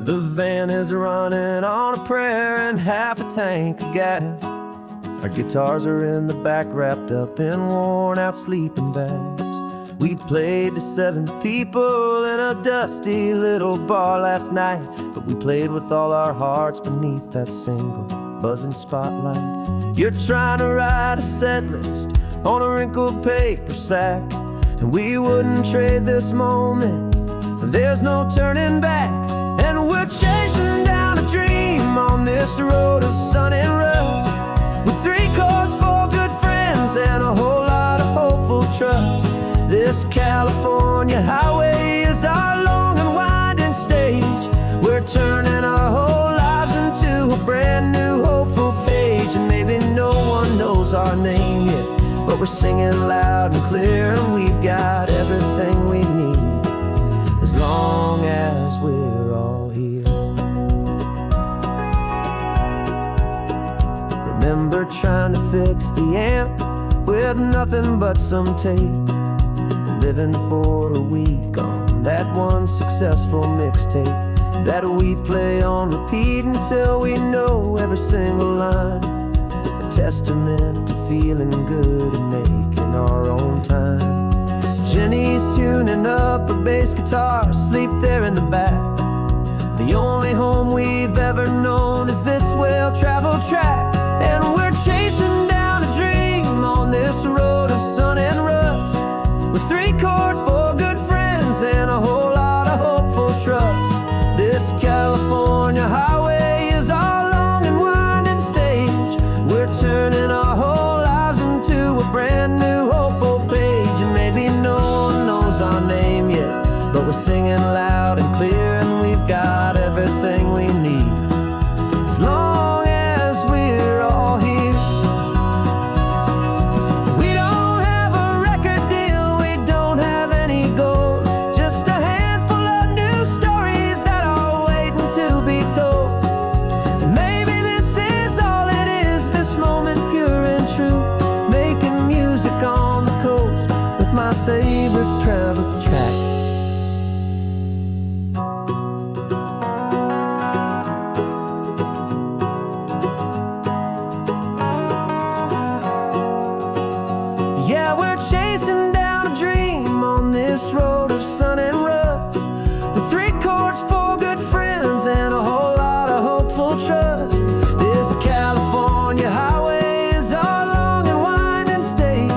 The van is running on a prayer and half a tank of gas. Our guitars are in the back, wrapped up in worn-out sleeping bags. We played to 7 people in a dusty little bar last night, but we played with all our hearts beneath that single buzzing spotlight. You're trying to write a set list on a wrinkled paper sack, and we wouldn't trade this moment. There's no turning back, and we're chasing down a dream on this road of sun and rust, with 3 chords, 4 good friends, and a whole lot of hopeful trust. This California highway is our long and winding stage. We're turning our whole lives into a brand new hopeful page. And maybe no one knows our name yet, but we're singing loud and clear, and we've got everything we need, as long as we're all here. Remember trying to fix the amp with nothing but some tape, living for a week on that one successful mixtape that we play on repeat until we know every single line. A testament to feeling good and making our own time. Jenny's tuning up her bass guitar, asleep there in the back. The only home we've ever known is this well-traveled track, and we're chasing down a dream on this road of sun and rust, with 3 chords, 4 good friends, and a whole lot of hopeful trust. This California highway is our long and winding stage. We're turning our whole lives into a brand new hopeful page. And maybe no one knows our name yet, but we're singing loud and clear, and we've got everything we need, as long as we're all here. My favorite travel track. Yeah, we're chasing down a dream on this road of sun and rust, with 3 chords, 4 good friends, and a whole lot of hopeful trust. This California highway is our long and winding stage.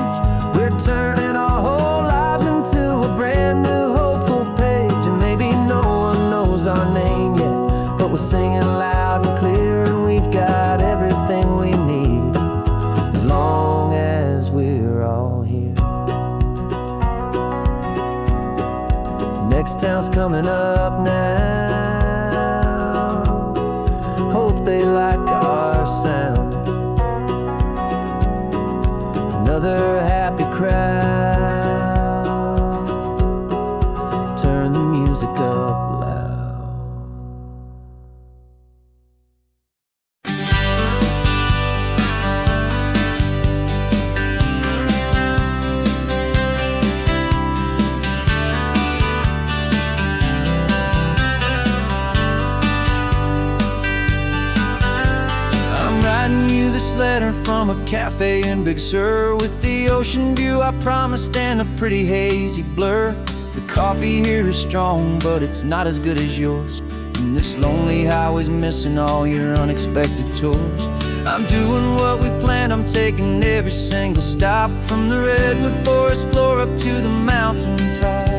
We're turning our whole lives into a brand new hopeful page. And maybe no one knows our name yet, but we're singing loud and clear, and we've got everything we need, as long as we're all here. Next town's coming up now. Hope they like our sound. Another happy crowd. Turn the music up loud. I'm writing you this letter from a cafe in Big Sur, with the ocean view I promised and a pretty hazy blur. The coffee here is strong, but it's not as good as yours, and this lonely highway's missing all your unexpected tours. I'm doing what we planned, I'm taking every single stop, from the redwood forest floor up to the mountain top.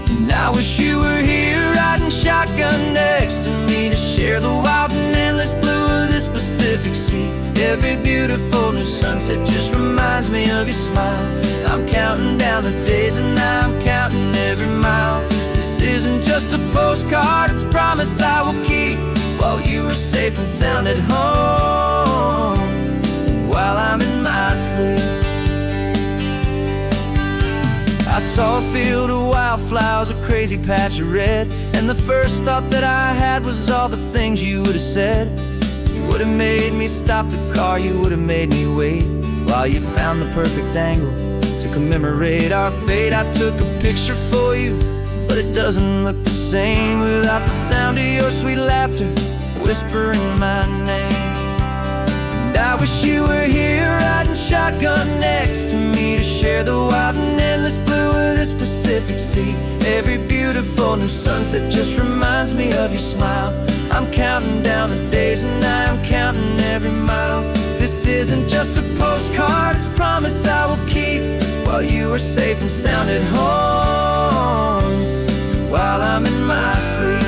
And I wish you were here riding shotgun next to me, to share the wild and endless blue of this Pacific Sea. Every beautiful new sunset just reminds me of your smile. I'm counting down the days and I'm counting every mile. This isn't just a postcard, it's a promise I will keep, while you are safe and sound at home, while I'm in my sleep. I saw a field of wildflowers, a crazy patch of red, and the first thought that I had was all the things you would have said. You would have made me stop the car, you would have made me wait, while you found the perfect angle to commemorate our fate. I took a picture for you, but it it doesn't look the same without the sound of your sweet laughter whispering my name. And I wish you were here riding shotgun next to me to share the wild and endless blue of this Pacific Sea. Every beautiful new sunset just reminds me of your smile. I'm counting down the days and I am counting every mile. This isn't just a postcard, it's a promise I will keep while you are safe and sound at home, while I'm in my sleep.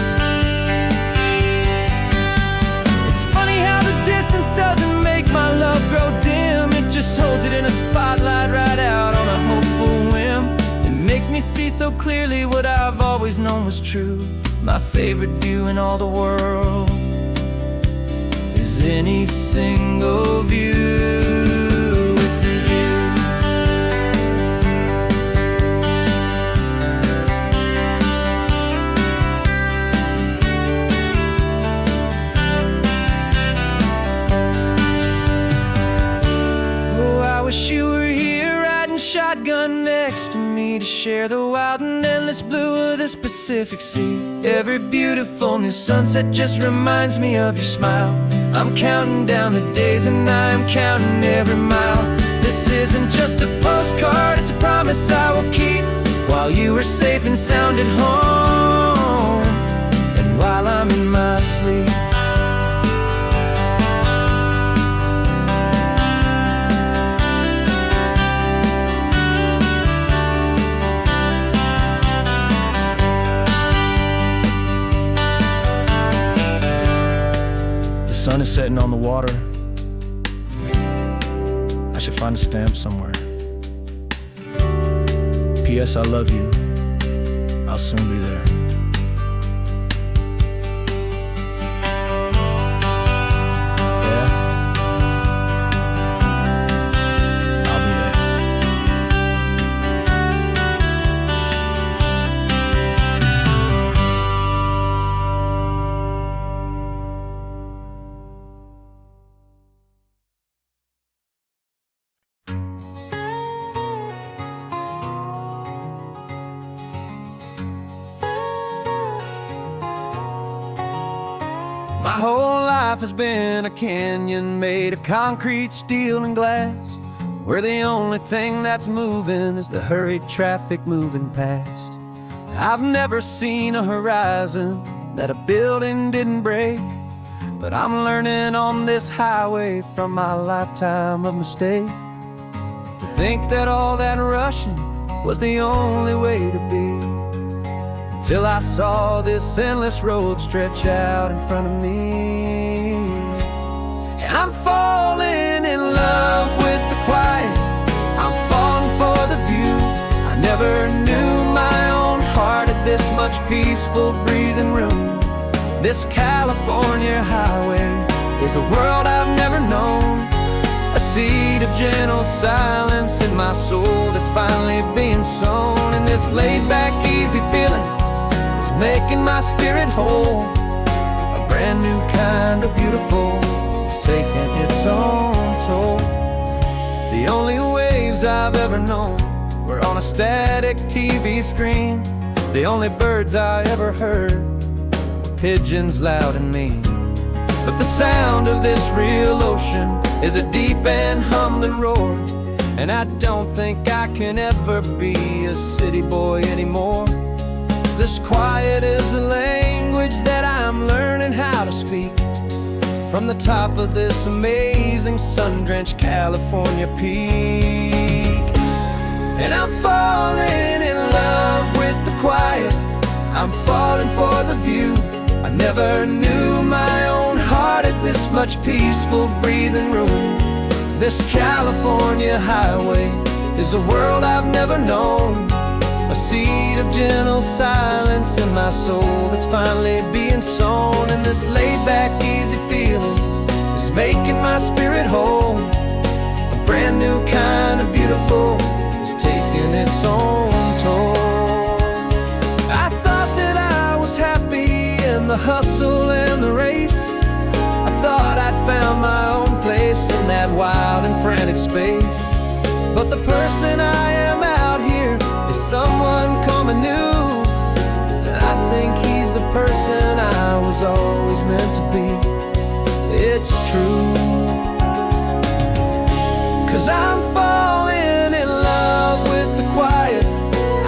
It's funny how the distance doesn't make my love grow dim. It just holds it in a spotlight right out on a hopeful whim. It makes me see so clearly what I've always known was true. My favorite view in all the world is any single view. I wish you were here riding shotgun next to me to share the wild and endless blue of this Pacific Sea. Every beautiful new sunset just reminds me of your smile. I'm counting down the days and I am counting every mile. This isn't just a postcard, it's a promise I will keep while you are safe and sound at home, and while I'm in my sleep. The sun is setting on the water. I should find a stamp somewhere. P.S. I love you. I'll soon be there. Yeah? I'll be there. My whole life has been a canyon made of concrete, steel, and glass, where the only thing that's moving is the hurried traffic moving past. I've never seen a horizon that a building didn't break, but I'm learning on this highway from my lifetime of mistakes to think that all that rushing was the only way to be. Till I saw this endless road stretch out in front of me. And I'm falling in love with the quiet, I'm falling for the view. I never knew my own heart had this much peaceful breathing room. This California highway is a world I've never known, a seed of gentle silence in my soul that's finally being sown. And this laid-back, easy feeling making my spirit whole. A brand new kind of beautiful is taking its own toll. The only waves I've ever known were on a static TV screen. The only birds I ever heard were pigeons loud and mean. But the sound of this real ocean is a deep and humbling roar, and I don't think I can ever be a city boy anymore. This quiet is a language that I'm learning how to speak from the top of this amazing sun-drenched California peak. And I'm falling in love with the quiet, I'm falling for the view. I never knew my own heart had this much peaceful breathing room. This California highway is a world I've never known, a seed of gentle silence in my soul that's finally being sown. And this laid-back, easy feeling is making my spirit whole. A brand new kind of beautiful is taking its own toll. I thought that I was happy in the hustle and the race. I thought I'd found my own place in that wild and frantic space. But the person I am out here is someone coming new. it's true. 'Cause I'm falling in love with the quiet,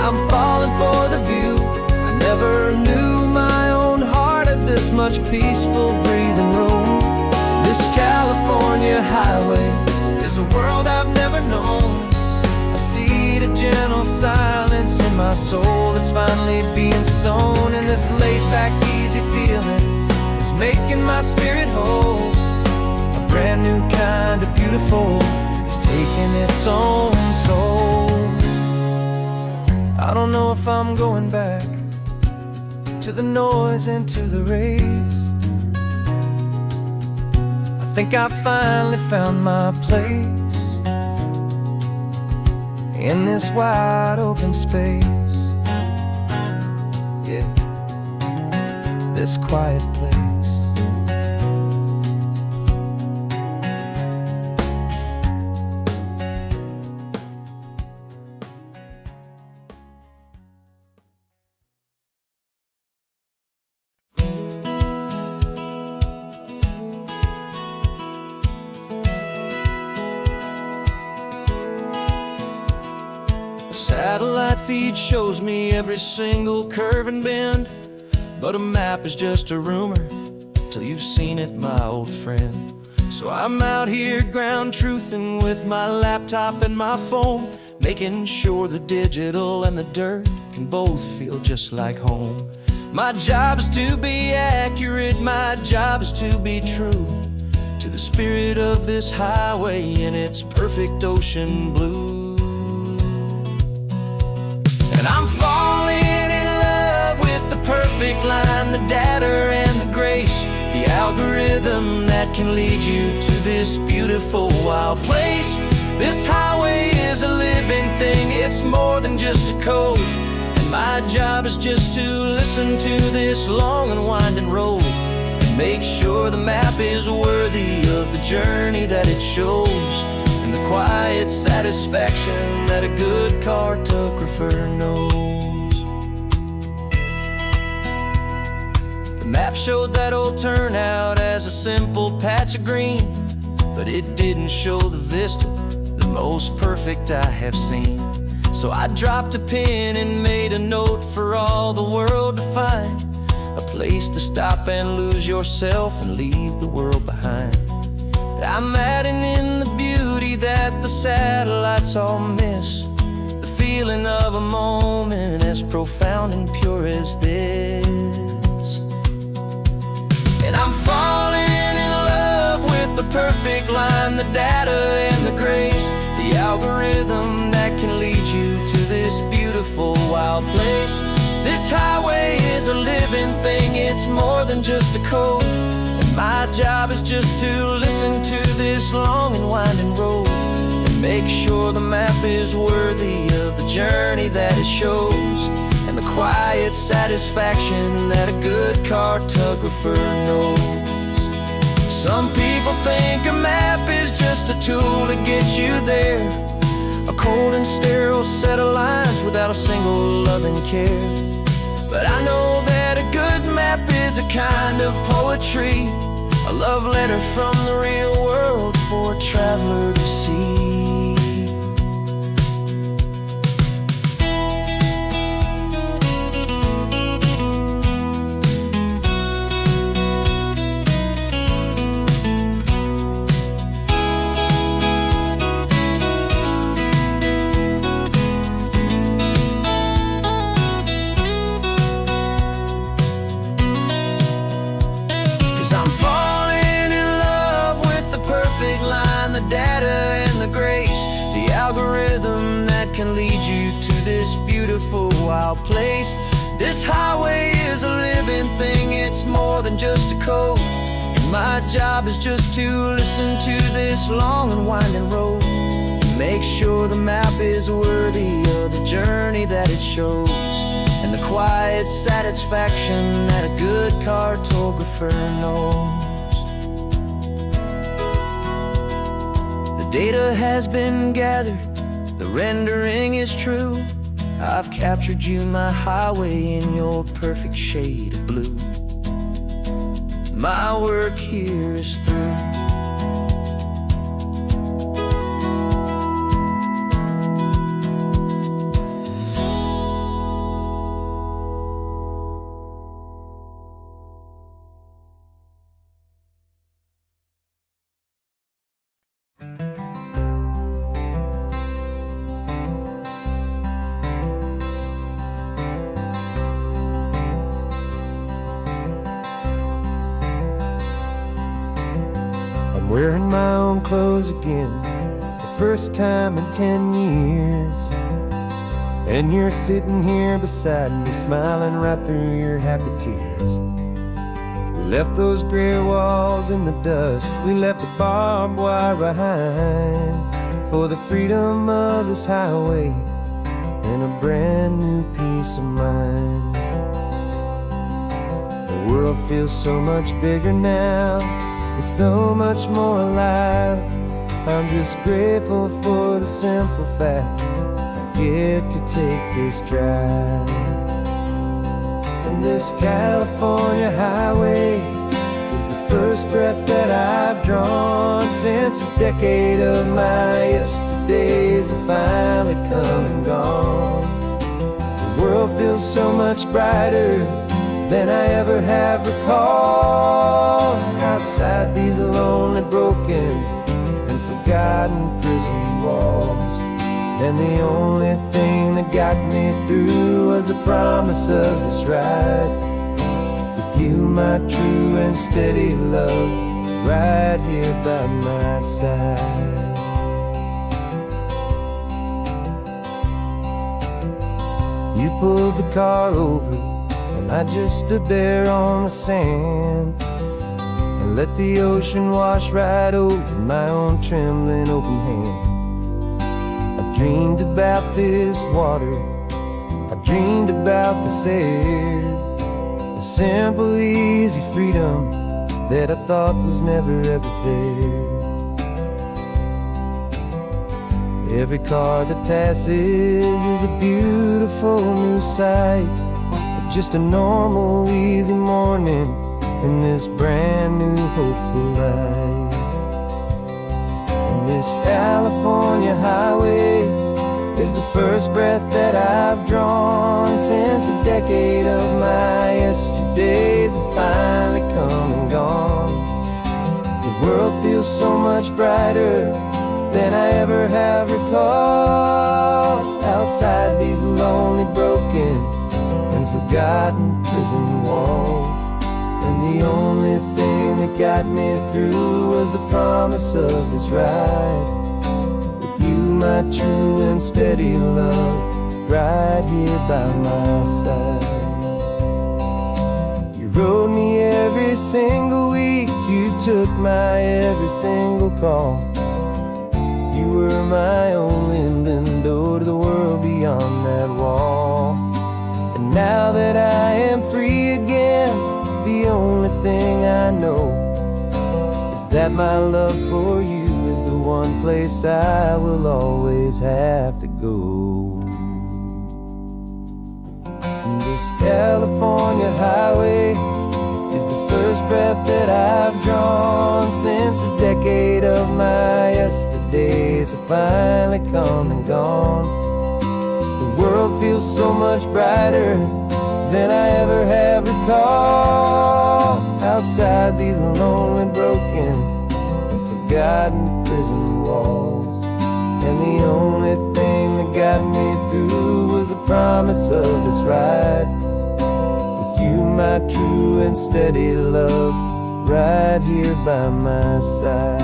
I'm falling for the view. I never knew my own heart had this much peaceful breathing room. This California highway is a world I've never known. I see the gentle silence in my soul that's finally being sown. And this laid-back, easy feeling is making my spirit whole. A brand new kind of beautiful is taking its own toll. I don't know if I'm going back to the noise and to the race. I think I finally found my place in this wide open space. Yeah, this quiet place. Satellite feed shows me every single curve and bend, but a map is just a rumor till you've seen it, my old friend. So I'm out here ground truthing with my laptop and my phone, making sure the digital and the dirt can both feel just like home. My job is to be accurate, my job is to be true to the spirit of this highway in its perfect ocean blue. And I'm falling in love with the perfect line, the data and the grace, the algorithm that can lead you to this beautiful wild place. This highway is a living thing, it's more than just a code. And my job is just to listen to this long and winding road and make sure the map is worthy of the journey that it shows, and the quiet satisfaction that a good cartographer knows. The map showed that old turnout as a simple patch of green, but it didn't show the vista, the most perfect I have seen. So I dropped a pin and made a note for all the world to find, a place to stop and lose yourself and leave the world behind. I'm adding in the beauty that the satellites all miss, the feeling of a moment as profound and pure as this. And I'm falling in love with the perfect line, the data and the grace, the algorithm that can lead you to this beautiful wild place. This highway is a living thing, it's more than just a code. My job is just to listen to this long and winding road and make sure the map is worthy of the journey that it shows, and the quiet satisfaction that a good cartographer knows. Some people think a map is just a tool to get you there, a cold and sterile set of lines without a single loving care. But I know that a good map is a kind of poetry, a love letter from the real world for a traveler to see. I'm falling in love with the perfect line, the data and the grace, the algorithm that can lead you to this beautiful wild place. This highway is a living thing, it's more than just a code. And my job is just to listen to this long and winding road and make sure the map is worthy of the journey that it shows, and the quiet satisfaction that a good cartographer knows. The data has been gathered, the rendering is true. I've captured you, my highway, in your perfect shade of blue. my work here is through. I'm wearing my own clothes again, the first time in 10 years. And you're sitting here beside me, smiling right through your happy tears. We left those gray walls in the dust, we left the barbed wire behind, for the freedom of this highway and a brand new peace of mind. The world feels so much bigger now, it's so much more alive. I'm just grateful for the simple fact I get to take this drive. And this California highway is the first breath that I've drawn since a decade of my yesterdays have finally come and gone. The world feels so much brighter than I ever have recalled. Outside these lonely, broken, and forgotten prison walls. And the only thing that got me through was the promise of this ride with you, my true and steady love, right here by my side. You pulled the car over and I just stood there on the sand and let the ocean wash right over my own trembling open hand. I dreamed about this water, I dreamed about this air, the simple, easy freedom that I thought was never ever there. Every car that passes is a beautiful new sight, just a normal, easy morning in this brand new, hopeful life. And this California highway is the first breath that I've drawn since a decade of my yesterdays have finally come and gone. The world feels so much brighter than I ever have recalled. Outside these lonely, broken, and forgotten prison walls. And the only thing that got me through was the promise of this ride with you, my true and steady love, right here by my side. You rode me every single week, you took my every single call. You were my only window to the world beyond that wall. And now that I am free again, the only thing I know is that my love for you is the one place I will always have to go. And this California highway is the first breath that I've drawn since a decade of my yesterdays have finally come and gone. The world feels so much brighter than I ever have recalled. Outside these lonely, broken, and forgotten prison walls. And the only thing that got me through was the promise of this ride with you, my true and steady love, right here by my side.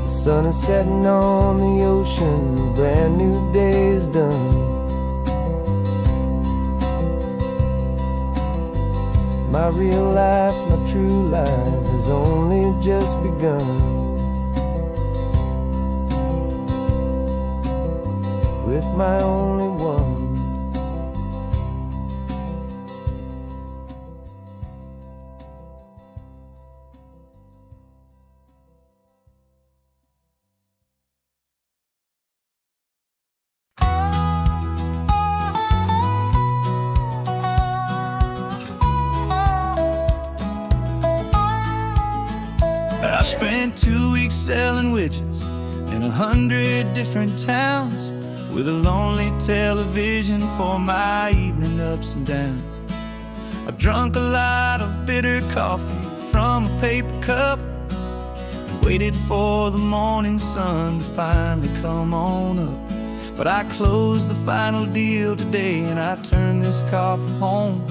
The sun is setting on the ocean, a brand new day is done. My real life, my true life has only just begun. With my only one. I've spent 2 weeks selling widgets in 100 different towns, with a lonely television for my evening ups and downs. I've drunk a lot of bitter coffee from a paper cup, and waited for the morning sun to finally come on up. But I closed the final deal today, and I turned this car from home.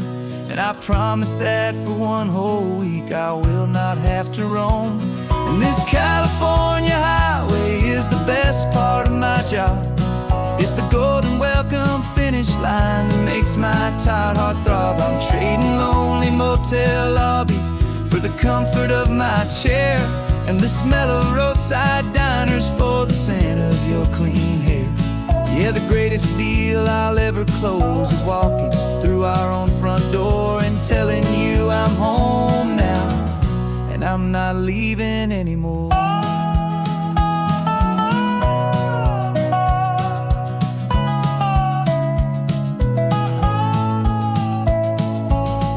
And I promise that for one whole week I will not have to roam. And this California highway is the best part of my job. It's the golden welcome finish line that makes my tired heart throb. I'm trading lonely motel lobbies for the comfort of my chair, and the smell of roadside diners for the scent of your clean hair. Yeah, the greatest deal I'll ever close is walking through our own front door and telling you I'm home now, and I'm not leaving anymore.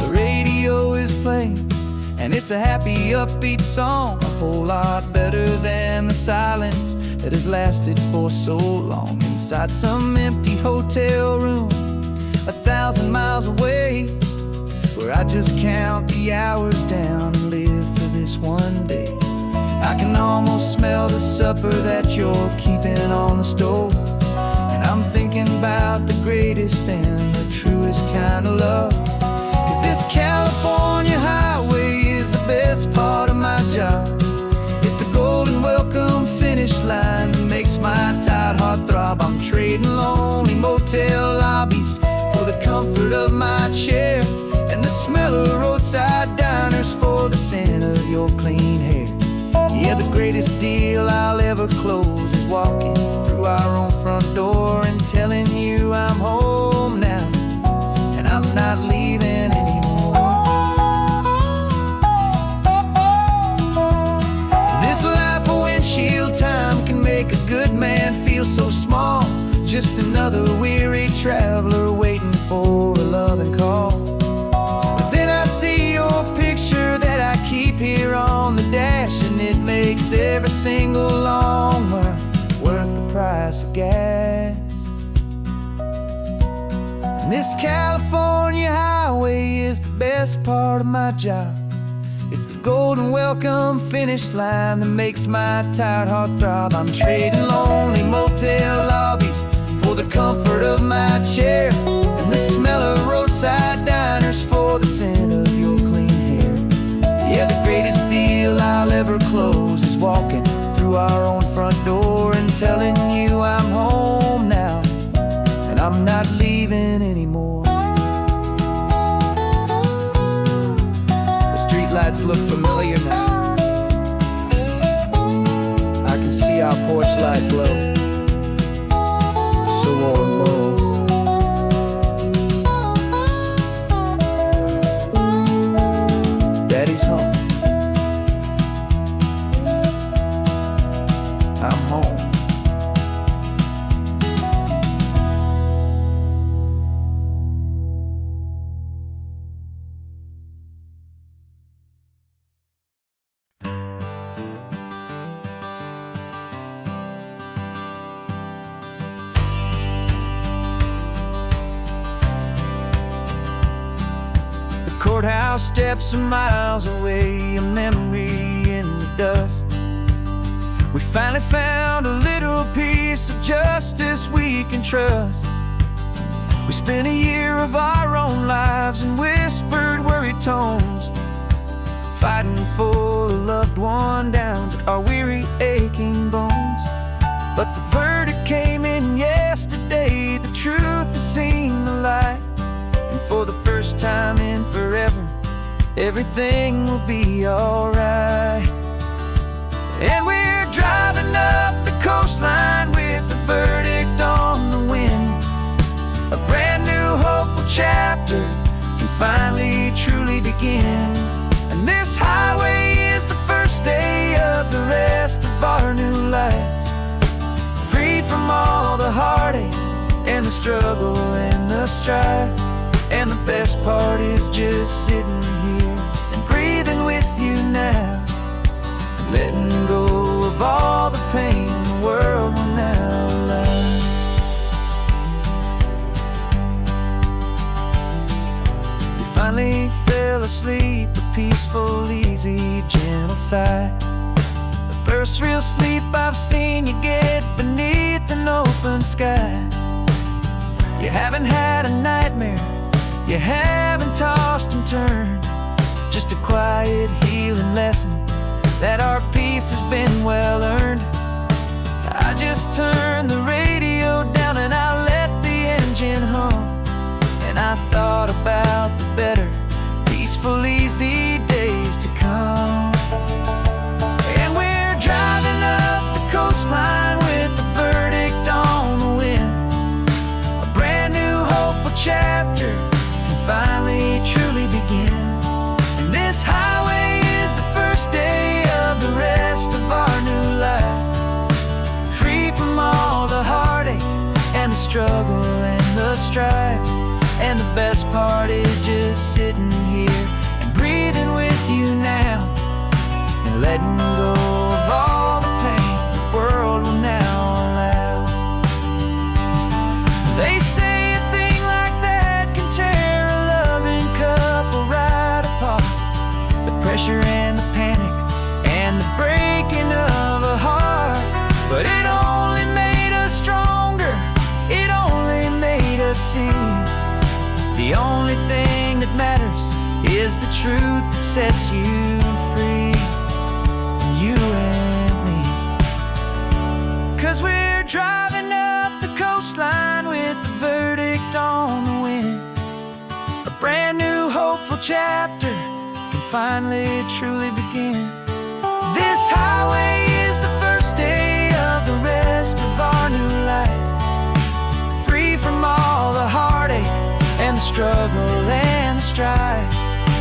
The radio is playing, and it's a happy, upbeat song, a whole lot better than the silence that has lasted for so long. Inside some empty hotel room 1,000 miles away, where I just count the hours down and live for this one day. I can almost smell the supper that you're keeping on the stove, and I'm thinking about the greatest and the truest kind of love. 'Cause this California highway is the best part of my job. It's the golden welcome finish line that makes my tired heart throb. I'm trading lonely motel lobbies for the comfort of my chair, and the smell of roadside diners for the scent of your clean hair. Yeah, the greatest deal I'll ever close is walking through our own front door and telling you I'm home now, and I'm not leaving anymore. This life of windshield time can make a good man feel so small, just another weary traveler waiting for a loving call. But then I see your picture that I keep here on the dash, and it makes every single long mile worth the price of gas. And this California highway is the best part of my job. It's the golden welcome finish line that makes my tired heart throb. I'm trading lonely motel lobbies for the comfort of my chair, and the smell of roadside diners for the scent of your clean hair. Yeah, the greatest deal I'll ever close is walking through our own front door and telling you I'm home now, and I'm not leaving anymore. The streetlights look familiar now. I can see our porch light glow, so warm, low. Daddy's home. I'm home. Courthouse steps are miles away, a memory in the dust. We finally found a little piece of justice we can trust. We spent a year of our own lives in whispered, worried tones, fighting for a loved one down to our weary, aching bones. But the verdict came in yesterday, the truth has seen the light. And for the first time in forever, everything will be alright. And we're driving up the coastline with the verdict on the wind. A brand new hopeful chapter can finally truly begin. And this highway is the first day of the rest of our new life, freed from all the heartache and the struggle and the strife. And the best part is just sitting here and breathing with you now, letting sleep, a peaceful, easy, gentle sigh. The first real sleep I've seen you get beneath an open sky. You haven't had a nightmare, you haven't tossed and turned, just a quiet healing lesson that our peace has been well earned. I just turn the radio down and I let the engine hum, and I thought about the better, peaceful, easy days to come. And we're driving up the coastline with the verdict on the wind. A brand new hopeful chapter can finally truly begin. And this highway is the first day of the rest of our new life, free from all the heartache and the struggle and the strife. And the best part is just sitting here and breathing with you now, and letting go of all the pain the world will now allow. They say a thing like that can tear a loving couple right apart. The pressure and the panic and the breaking of a heart. But it only made us stronger, it only made us see the only thing that matters is the truth that sets you free, you and me. 'Cause we're driving up the coastline with the verdict on the wind. A brand new hopeful chapter can finally truly begin. This highway is the first day of the rest of our new life, free from all the heartache and the struggle and the strife.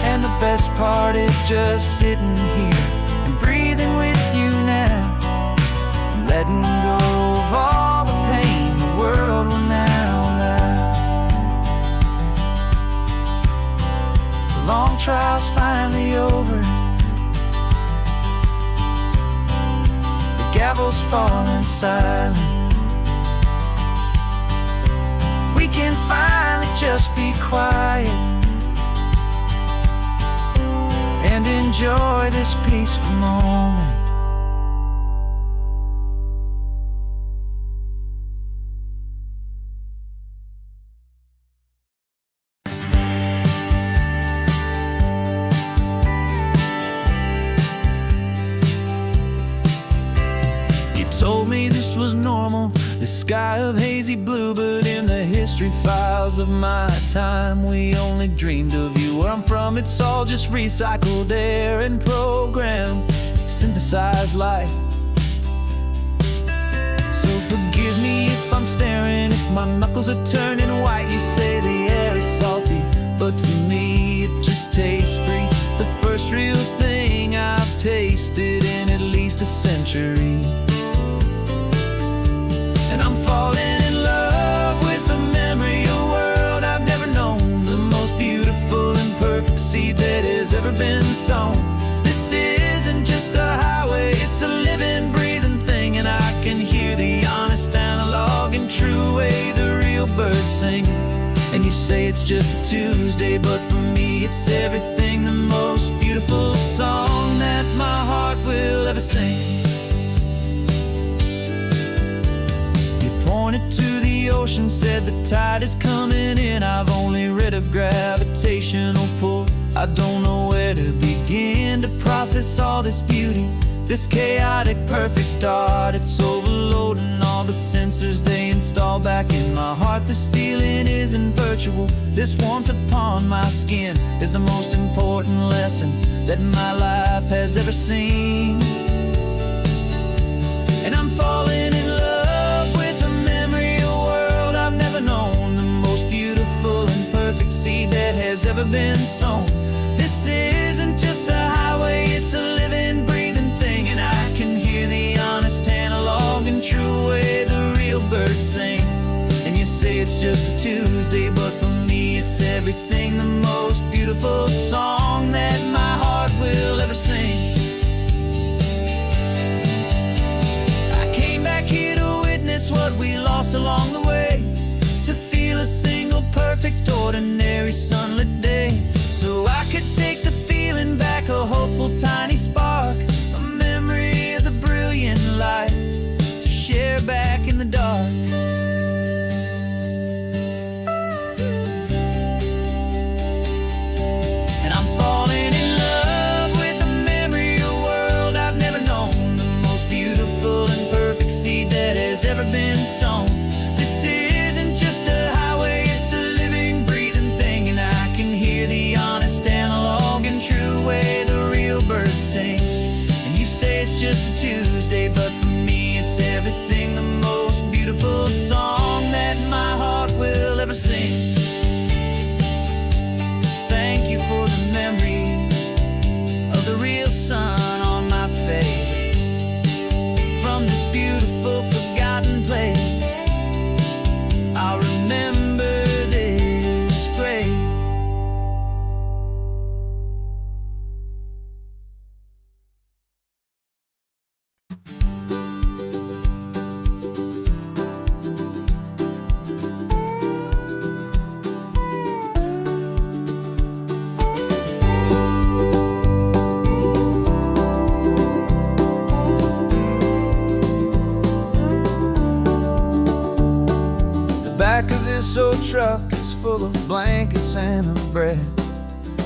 And the best part is just sitting here and breathing with you now, and letting go of all the pain the world will now allow. The long trial's finally over, the gavel's falling silent. We can finally just be quiet and enjoy this peaceful moment. You told me this was normal, the sky of hazy blue, but in the history files of my time, we only dreamed of you. Where I'm from, it's all just recycled air and programmed, synthesized light. So forgive me if I'm staring, if my knuckles are turning white. You say the air is salty, but to me it just tastes free. The first real thing I've tasted in at least a century. And I'm falling in love with the memory of a world I've never known, the most beautiful and perfect seed that has ever been sown. This isn't just a highway, it's a living, breathing thing, and I can hear the honest, analog, and true way the real birds sing. And you say it's just a Tuesday, but for me it's everything, the most beautiful song that my heart will ever sing. Pointed to the ocean, said the tide is coming in. I've only read of gravitational pull, I don't know where to begin to process all this beauty, this chaotic perfect art. It's overloading all the sensors they install back in my heart. This feeling isn't virtual, this warmth upon my skin is the most important lesson that my life has ever seen. And I'm falling in love with a memory of a world I've never known, the most beautiful and perfect seed that has ever been sown. This isn't just a highway, it's a living, breathing thing, and I can hear the honest, analog, and true way the real birds sing. And you say it's just a Tuesday, but for me it's everything, the most beautiful song that my heart will ever sing. I came back here to witness what we lost along the way, to feel a single perfect ordinary sunlit day, so I could take the simple tiny spark, a memory of the brilliant light to share back in the dark. And I'm falling in love with the memory of a world I've never known, the most beautiful and perfect seed that has ever been sown. This isn't just a highway, it's a living, breathing thing, and I can hear the honest analog and true way the real birds sing. And you say it's just a Tuesday, but for me it's everything, the most beautiful song that my heart will ever sing. Thank you for the memory of the real sun on my face, from this beautiful forgotten place. I'll remember this grace. Back of this old truck is full of blankets and of bread.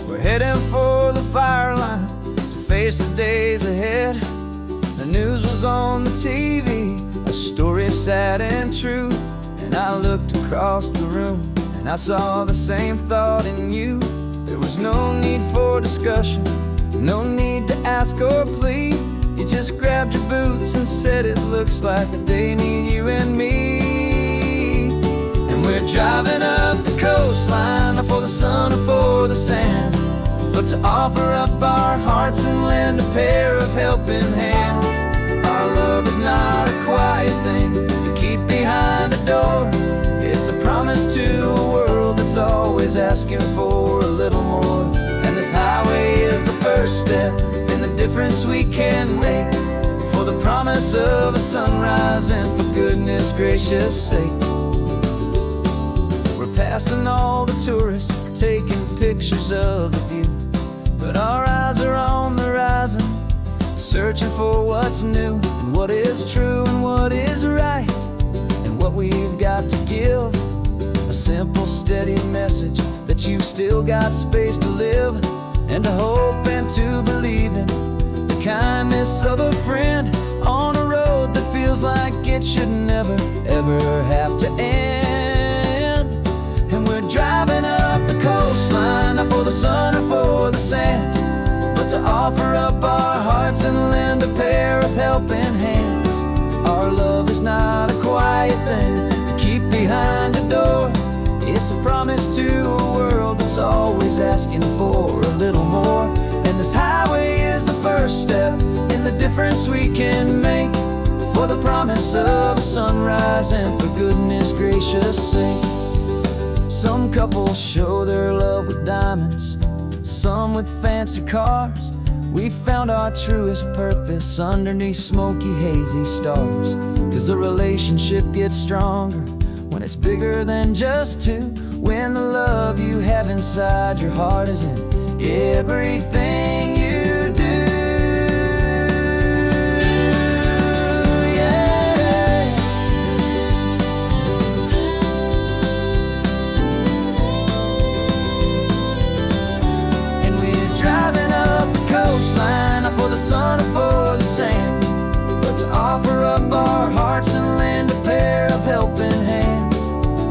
We're heading for the fire line to face the days ahead. The news was on the TV, a story sad and true. And I looked across the room and I saw the same thought in you. There was no need for discussion, no need to ask or plead. You just grabbed your boots and said it looks like they need you and me. We're driving up the coastline, not for the sun or for the sand, but to offer up our hearts and lend a pair of helping hands. Our love is not a quiet thing you keep behind a door. It's a promise to a world that's always asking for a little more. And this highway is the first step in the difference we can make, for the promise of a sunrise and for goodness gracious sake. Passing all the tourists, taking pictures of the view, but our eyes are on the horizon, searching for what's new and what is true and what is right, and what we've got to give. A simple, steady message that you've still got space to live, and to hope and to believe in the kindness of a friend on a road that feels like it should never, ever have to end. Driving up the coastline, not for the sun or for the sand, but to offer up our hearts and lend a pair of helping hands. Our love is not a quiet thing to keep behind a door. It's a promise to a world that's always asking for a little more. And this highway is the first step in the difference we can make, for the promise of a sunrise and for goodness gracious sake. Some couples show their love with diamonds, some with fancy cars. We found our truest purpose underneath smoky, hazy stars. 'Cause the relationship gets stronger when it's bigger than just two, when the love you have inside your heart is in everything you do. Not for the sun or for the sand, but to offer up our hearts and lend a pair of helping hands.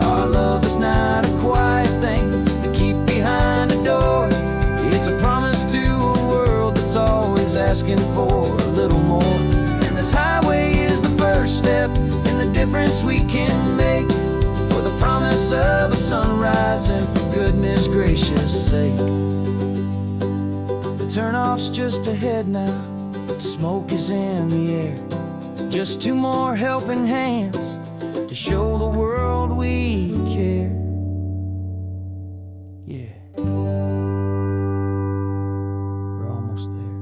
Our love is not a quiet thing to keep behind a door. It's a promise to a world that's always asking for a little more. And this highway is the first step in the difference we can make, for the promise of a sunrise and for goodness gracious sake. Turnoff's just ahead now, smoke is in the air. Just two more helping hands to show the world we care. Yeah, we're almost there.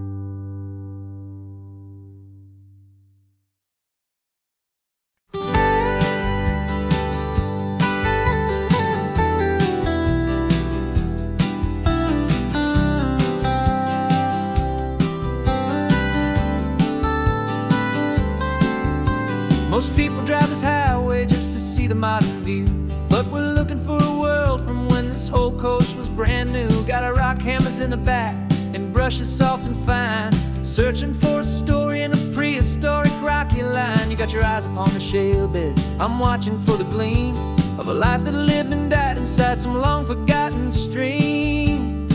down this highway just to see the modern view. But we're looking for a world from when this whole coast was brand new. Got our rock hammers in the back and brushes soft and fine, searching for a story in a prehistoric rocky line. You got your eyes upon the shale beds, I'm watching for the gleam of a life that lived and died inside some long forgotten stream.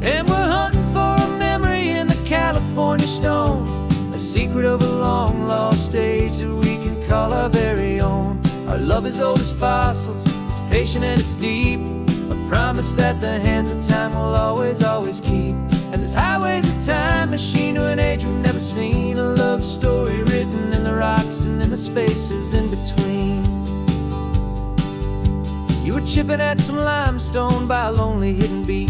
And we're hunting for a memory in the California stone, a secret of a long lost age that we can call our very own. Our love is old as fossils, it's patient and it's deep, a promise that the hands of time will always, always keep. And this highway's a time machine to an age we've never seen, a love story written in the rocks and in the spaces in between. You were chipping at some limestone by a lonely hidden beach,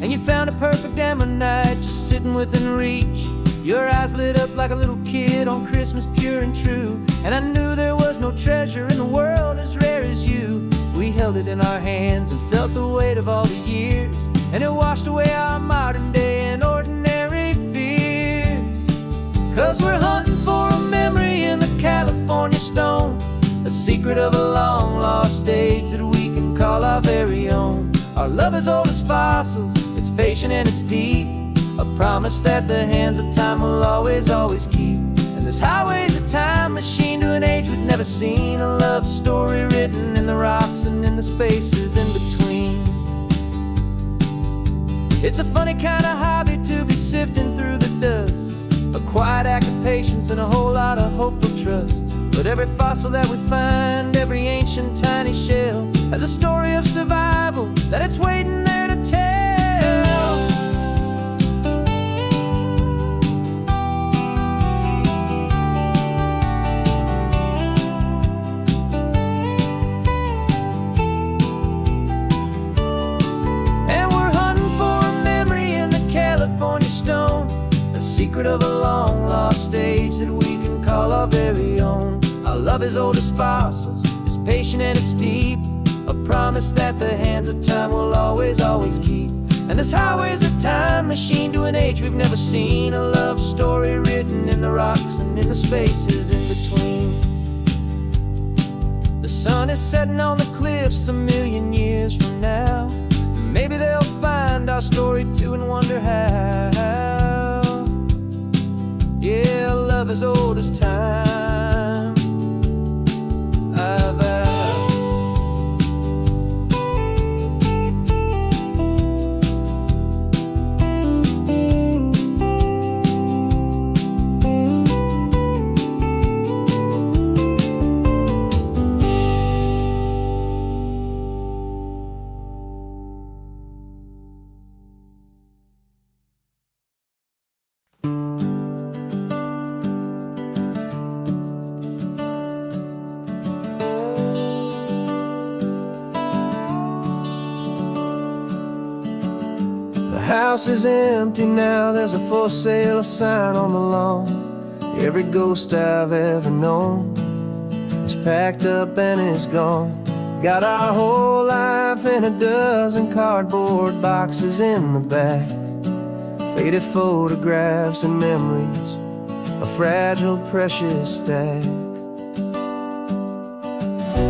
and you found a perfect ammonite just sitting within reach. Your eyes lit up like a little kid on Christmas, pure and true, and I knew there was no treasure in the world as rare as you. We held it in our hands and felt the weight of all the years, and it washed away our modern day and ordinary fears. 'Cause we're hunting for a memory in the California stone, a secret of a long lost age that we can call our very own. Our love is old as fossils, it's patient and it's deep, a promise that the hands of time will always, always keep. And this highway's a time machine to an age we've never seen, a love story written in the rocks and in the spaces in between. It's a funny kind of hobby to be sifting through the dust, a quiet act of patience and a whole lot of hopeful trust. But every fossil that we find, every ancient tiny shell, has a story of survival that it's waiting there to tell. And we're hunting for a memory in the California stone, a secret of a long lost age that we can call our very own. Our love is old as fossils, it's patient and it's deep, a promise that the hands of time will always, always keep. And this highway's a time machine to an age we've never seen, a love story written in the rocks and in the spaces in between. The sun is setting on the cliffs a million years from now, maybe they'll find our story too and wonder how. Yeah, love is old as time, I vow. The house is empty now, there's a for sale sign on the lawn. Every ghost I've ever known is packed up and is gone. Got our whole life in a dozen cardboard boxes in the back, faded photographs and memories, a fragile, precious stack.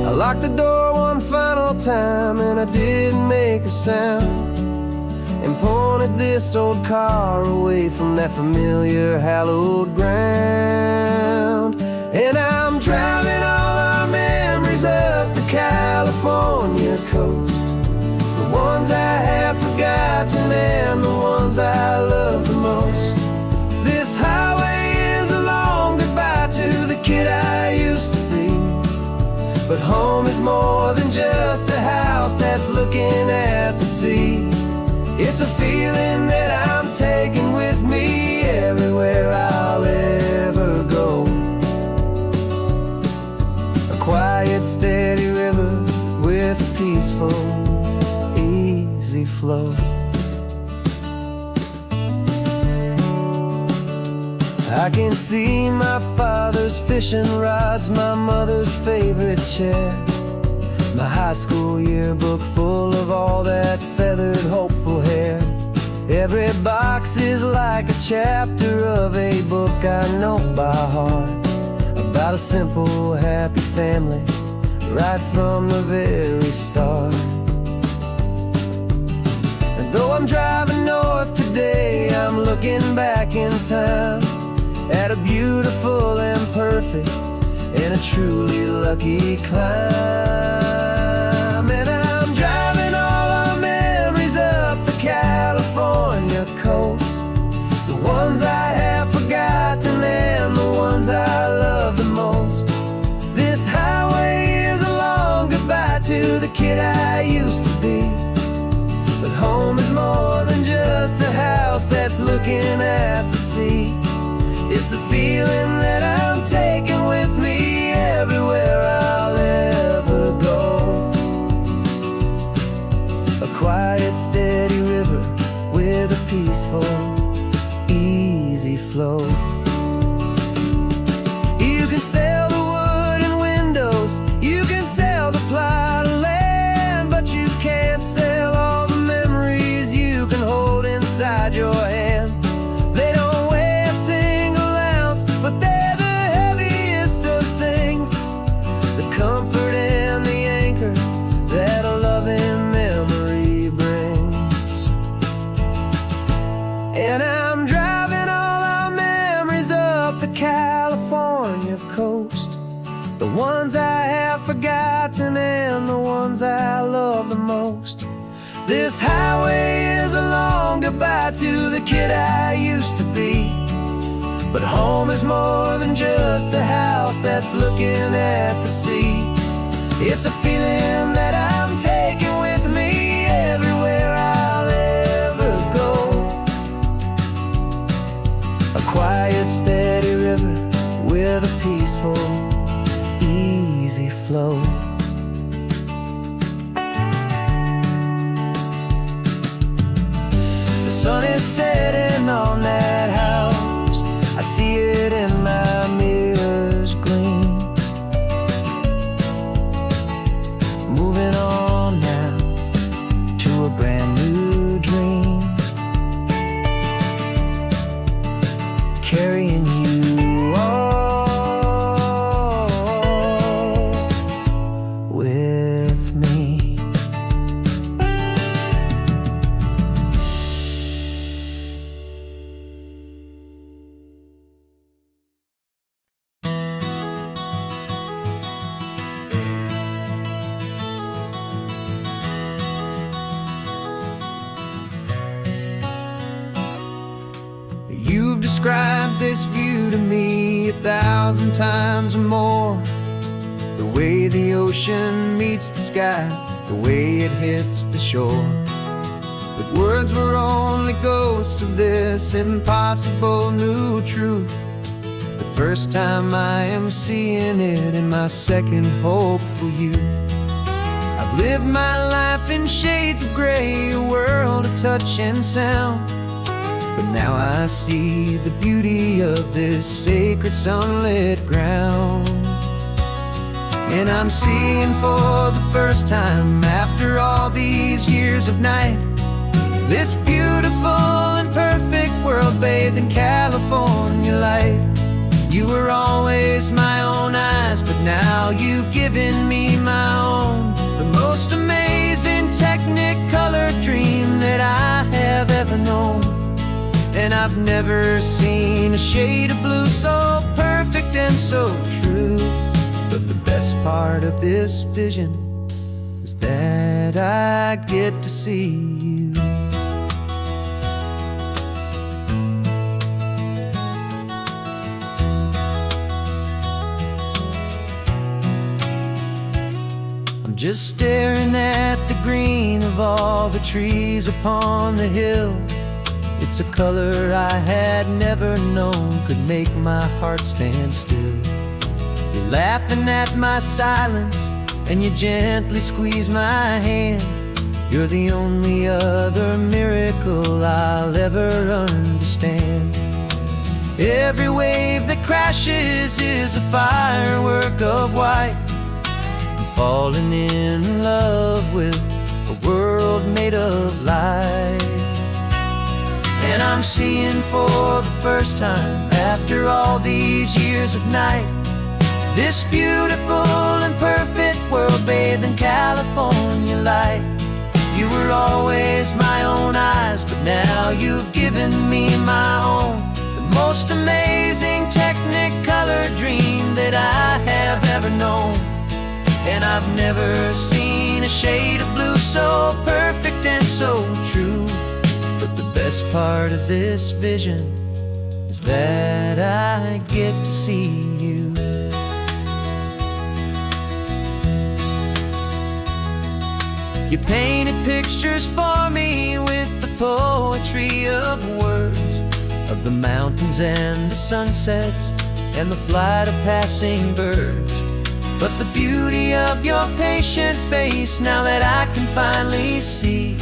I locked the door one final time and I didn't make a sound, and pointed this old car away from that familiar hallowed ground. And I'm driving all our memories up the California coast, the ones I have forgotten and the ones I love the most. This highway is a long goodbye to the kid I used to be, but home is more than just a house that's looking at the sea. It's a feeling that I'm taking with me everywhere I'll ever go. A quiet, steady river with a peaceful, easy flow. I can see my father's fishing rods, my mother's favorite chair, my high school yearbook full of all that feathered, hopeful hair. Every box is like a chapter of a book I know by heart, a about a simple, happy family right from the very start. And though I'm driving north today, I'm looking back in time at a beautiful and perfect and a truly lucky climb. And I'm driving all our memories up the California coast, the ones I have forgotten and the ones I love the most. This highway is a long goodbye to the kid I used to be. But home is more than just a house that's looking at the sea. It's a feeling that I'm taking with me everywhere I'll ever go. A quiet, steady river with a peaceful, easy flow. You can sail the wooden windows, you can sail the plot of land, but you can't sail all the memories you can hold inside your hand. They don't weigh a single ounce, but they're the heaviest of things, the comfort and the anchor that a loving memory brings. And I'm driving all our memories up the California coast, the ones I have forgotten and the ones I love the most. This highway is a long goodbye to the kid I used to be. But home is more than just a house that's looking at the sea. It's a feeling that I'm taking with me everywhere I'll ever go. A quiet, steady river with a peaceful, easy flow. The sun is setting on that house, I see it in my mirror's gleam. Moving on now to a brand new dream, carrying you all with me. You've described this view to me 1,000 times or more. The way the ocean meets the sky, the way it hits the shore. But words were only ghosts of this impossible new truth. The first time I am seeing it in my second hopeful youth. I've lived my life in shades of gray, a world of touch and sound. But now I see the beauty of this sacred sunlit ground. And I'm seeing for the first time after all these years of night, this beautiful and perfect world bathed in California light. You were always my own eyes, but now you've given me my own. The most amazing technicolor dream that I have ever known. And I've never seen a shade of blue so perfect and so true. But the best part of this vision is that I get to see you. I'm just staring at the green of all the trees upon the hill. It's a color I had never known could make my heart stand still. You're laughing at my silence and you gently squeeze my hand. You're the only other miracle I'll ever understand. Every wave that crashes is a firework of white. I'm falling in love with a world made of light. And I'm seeing for the first time after all these years of night, This beautiful and perfect world bathed in California light. You were always my own eyes, but now you've given me my own. The most amazing Technicolor dream that I have ever known. And I've never seen a shade of blue so perfect and so true. But the best part of this vision is that I get to see you. You painted pictures for me with the poetry of words, of the mountains and the sunsets and the flight of passing birds. But the beauty of your patient face, now that I can finally see,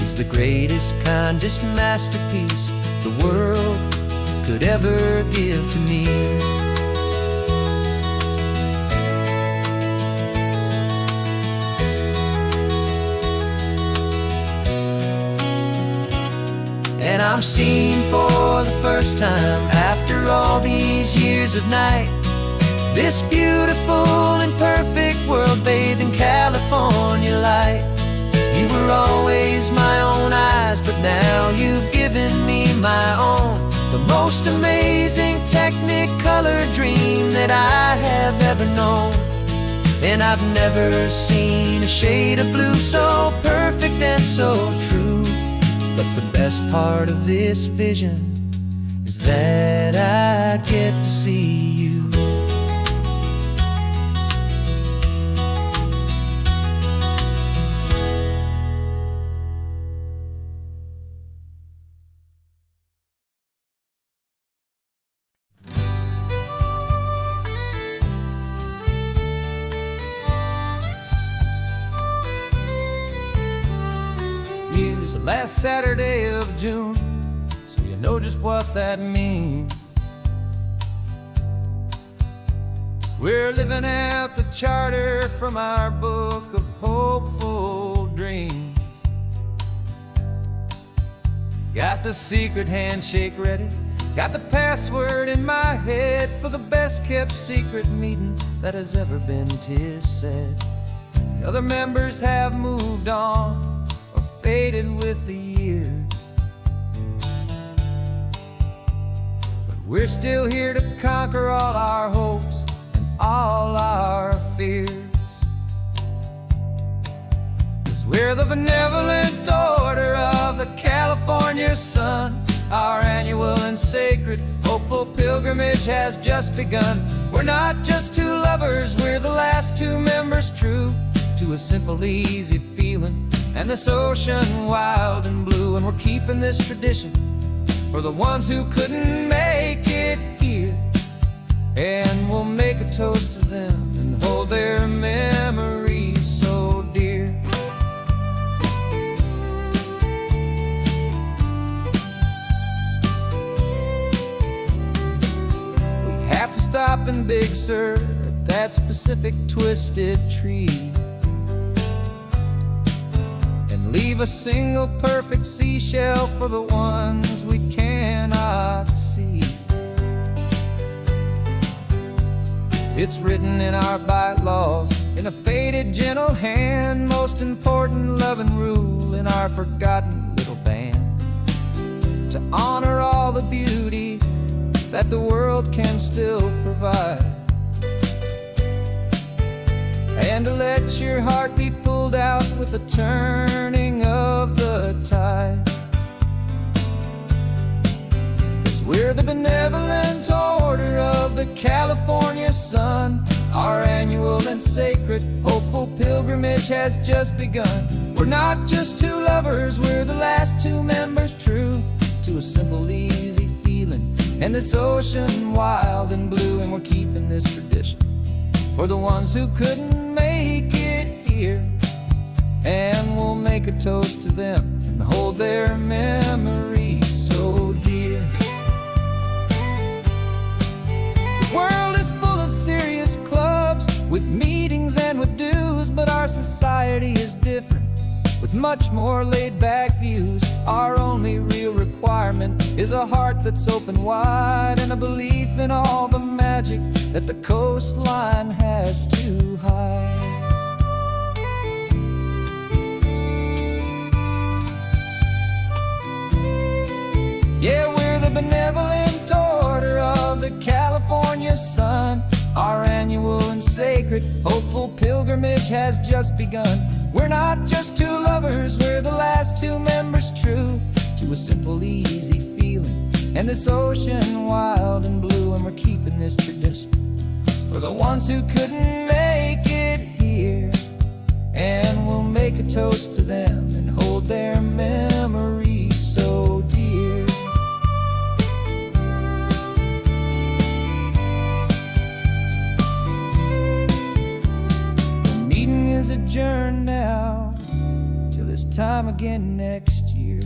is the greatest, kindest masterpiece the world could ever give to me. And I'm seeing for the first time, after all these years of night, this beautiful and perfect world bathed in California light. You were always my own eyes, but now you've given me my own. The most amazing Technicolor dream that I have ever known. And I've never seen a shade of blue so perfect and so true. But the best part of this vision is that I get to see you. News the last Saturday of June, so you know just what that means. We're living out the charter from our book of hopeful dreams. Got the secret handshake ready, got the password in my head for the best kept secret meeting that has ever been, 'tis said. The other members have moved on, faded with the years, but we're still here to conquer all our hopes and all our fears. 'Cause we're the benevolent order of the California sun. Our annual and sacred hopeful pilgrimage has just begun. We're not just two lovers, we're the last two members true to a simple, easy feeling and this ocean wild and blue. And we're keeping this tradition for the ones who couldn't make it here. And we'll make a toast to them and hold their memories so dear. We have to stop in Big Sur at that specific twisted tree, leave a single perfect seashell for the ones we cannot see. It's written in our bylaws, in a faded gentle hand, most important love and rule in our forgotten little band, to honor all the beauty that the world can still provide, and to let your heart be pulled out with the turning of the tide. 'Cause we're the benevolent order of the California sun. Our annual and sacred hopeful pilgrimage has just begun. We're not just two lovers, we're the last two members true to a simple, easy feeling and this ocean wild and blue. And we're keeping this tradition for the ones who couldn't make it here. And we'll make a toast to them and hold their memories so dear. The world is full of serious clubs with meetings and with dues, but our society is different. with much more laid-back views. Our only real requirement is a heart that's open wide, and a belief in all the magic that the coastline has to hide. Yeah, we're the benevolent order of the California sun. Our annual and sacred, hopeful pilgrimage has just begun. We're not just two lovers, we're the last two members true to a simple, easy feeling. And this ocean wild and blue, and we're keeping this tradition for the ones who couldn't make it here. And we'll make a toast to them and hold their memories so dear. Adjourn now till this time again next year.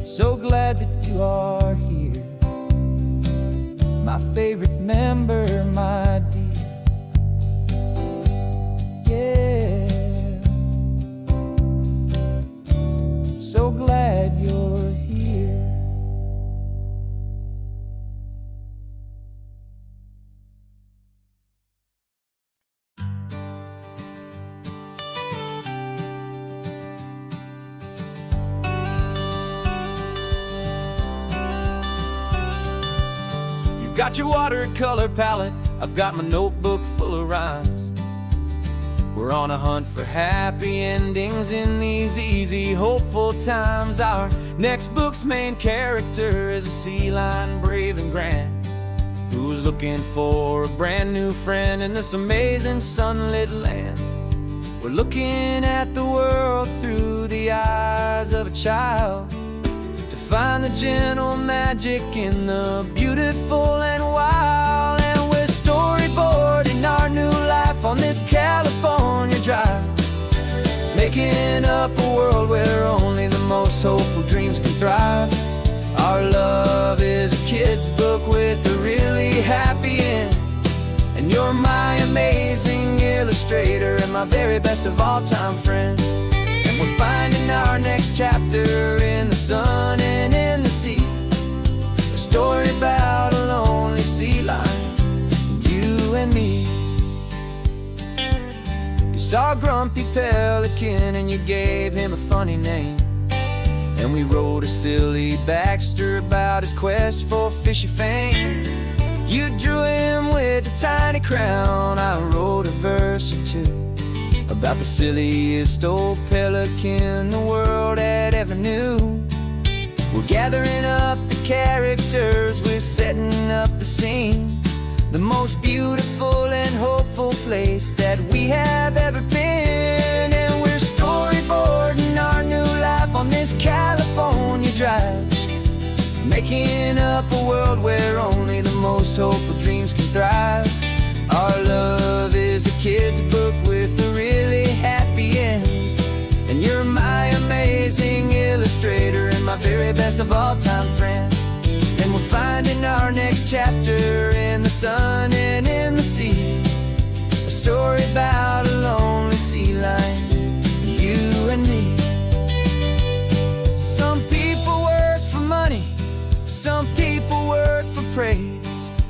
So glad that you are here, my favorite member, my dear. Yeah, so glad you're here. Got your watercolor palette, I've got my notebook full of rhymes. We're on a hunt for happy endings in these easy, hopeful times. Our next book's main character is a sea lion, brave and grand, who's looking for a brand new friend in this amazing sunlit land. We're looking at the world through the eyes of a child, find the gentle magic in the beautiful and wild. And we're storyboarding our new life on this California drive, making up a world where only the most hopeful dreams can thrive. Our love is a kid's book with a really happy end, and you're my amazing illustrator and my very best of all-time friend. We're finding our next chapter in the sun and in the sea, a story about a lonely sea lion, you and me. You saw a grumpy pelican and you gave him a funny name, and we wrote a silly Baxter about his quest for fishy fame. You drew him with a tiny crown, I wrote a verse or two about the silliest old pelican the world had ever knew. We're gathering up the characters, we're setting up the scene, the most beautiful and hopeful place that we have ever been. And we're storyboarding our new life on this California drive, making up a world where only the most hopeful dreams can thrive. Our love is a kid's book with a really happy end, and you're my amazing illustrator and my very best of all-time friend. And we're finding our next chapter in the sun and in the sea, a story about a lonely sea lion, you and me. Some people work for money, some people work for praise.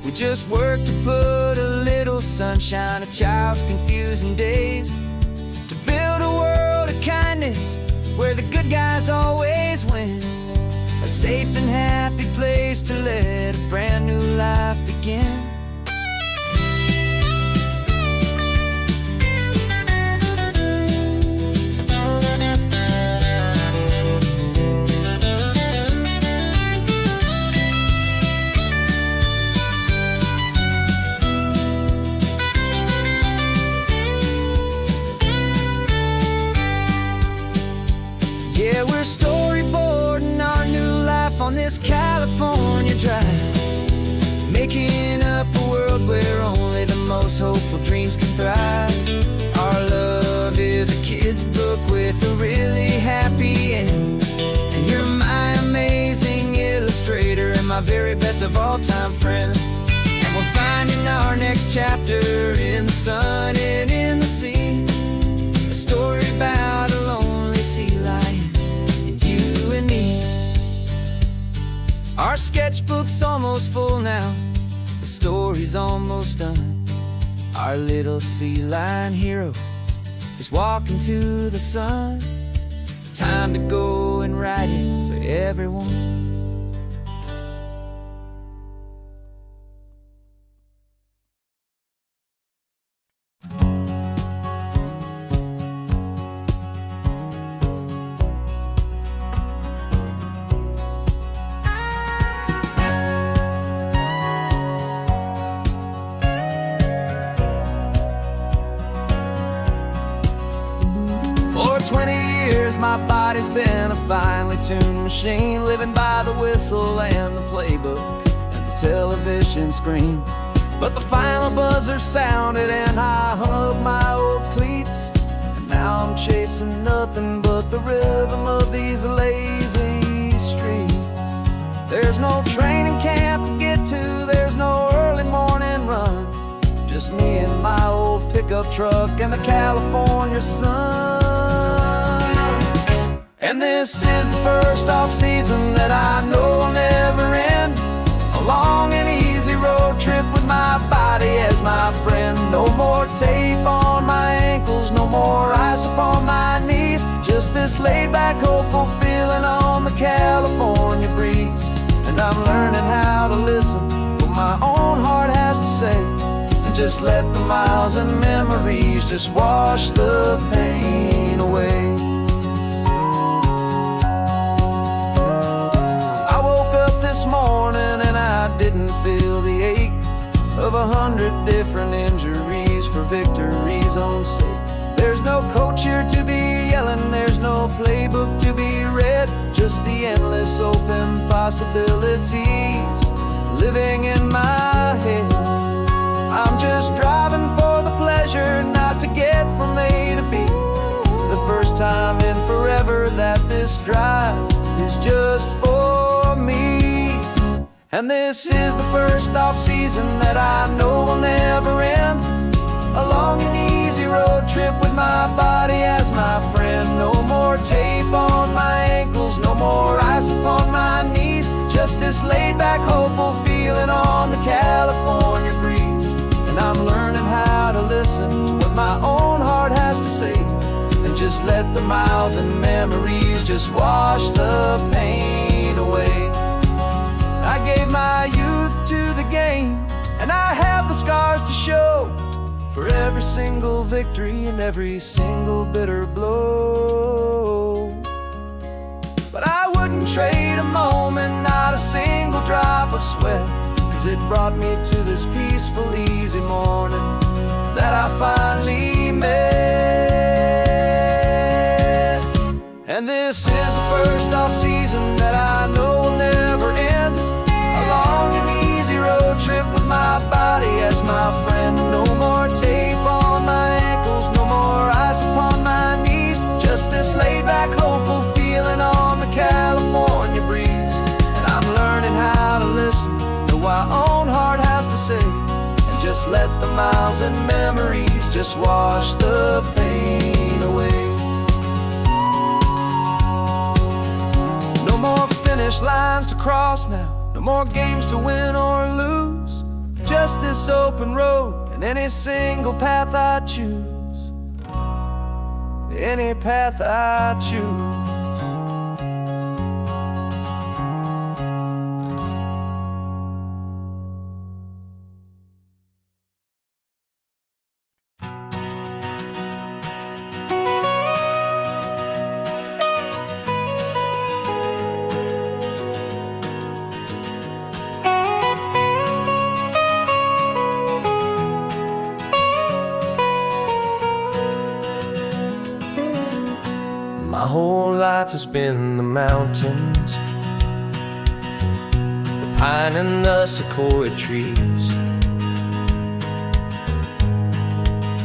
We just work to put a little sunshine in a child's confusing days, to build a world of kindness where the good guys always win, a safe and happy place to let a brand new life begin. Yeah, we're storyboarding our new life on this California drive, making up a world where only the most hopeful dreams can thrive. Our love is a kid's book with a really happy end, and you're my amazing illustrator and my very best of all-time friend. And we're finding our next chapter in the sun and in the sea, a story about sketchbook's almost full now, the story's almost done. Our little sea lion hero is walking to the sun. Time to go and write it for everyone. For 20 years my body's been a finely tuned machine, living by the whistle and the playbook and the television screen. But the final buzzer sounded and I hung up my old cleats, and now I'm chasing nothing but the rhythm of these lazy streets. There's no training camp to get to, there's no early morning run, just me and my old pickup truck and the California sun. And this is the first off-season that I know will never end. A long and easy road trip with my body as my friend. No more tape on my ankles, no more ice upon my knees. Just this laid-back, hopeful feeling on the California breeze. And I'm learning how to listen what my own heart has to say, and just let the miles and memories just wash the pain away. This morning and I didn't feel the ache of 100 different injuries for victory's own sake. There's no coach here to be yelling, there's no playbook to be read, just the endless open possibilities living in my head. I'm just driving for the pleasure, not to get from A to B. The first time in forever that this drive is just for me. And this is the first off-season that I know will never end. A long and easy road trip with my body as my friend. No more tape on my ankles, no more ice upon my knees. Just this laid-back, hopeful feeling on the California breeze. And I'm learning how to listen to what my own heart has to say, and just let the miles and memories just wash the pain away. I gave my youth to the game, and I have the scars to show for every single victory and every single bitter blow. But I wouldn't trade a moment, not a single drop of sweat, 'cause it brought me to this peaceful, easy morning that I finally met. And this is the first off-season that I know will never end. A long and easy road trip with my body as my friend. No more tape on my ankles, no more ice upon my knees. Just this laid-back, hopeful feeling on the California breeze. And I'm learning how to listen to what my own heart has to say, and just let the miles and memories just wash the pain away. No more finish lines to cross now, no more games to win or lose. Just this open road and any single path I choose. Any path I choose. My whole life has been the mountains, the pine and the sequoia trees,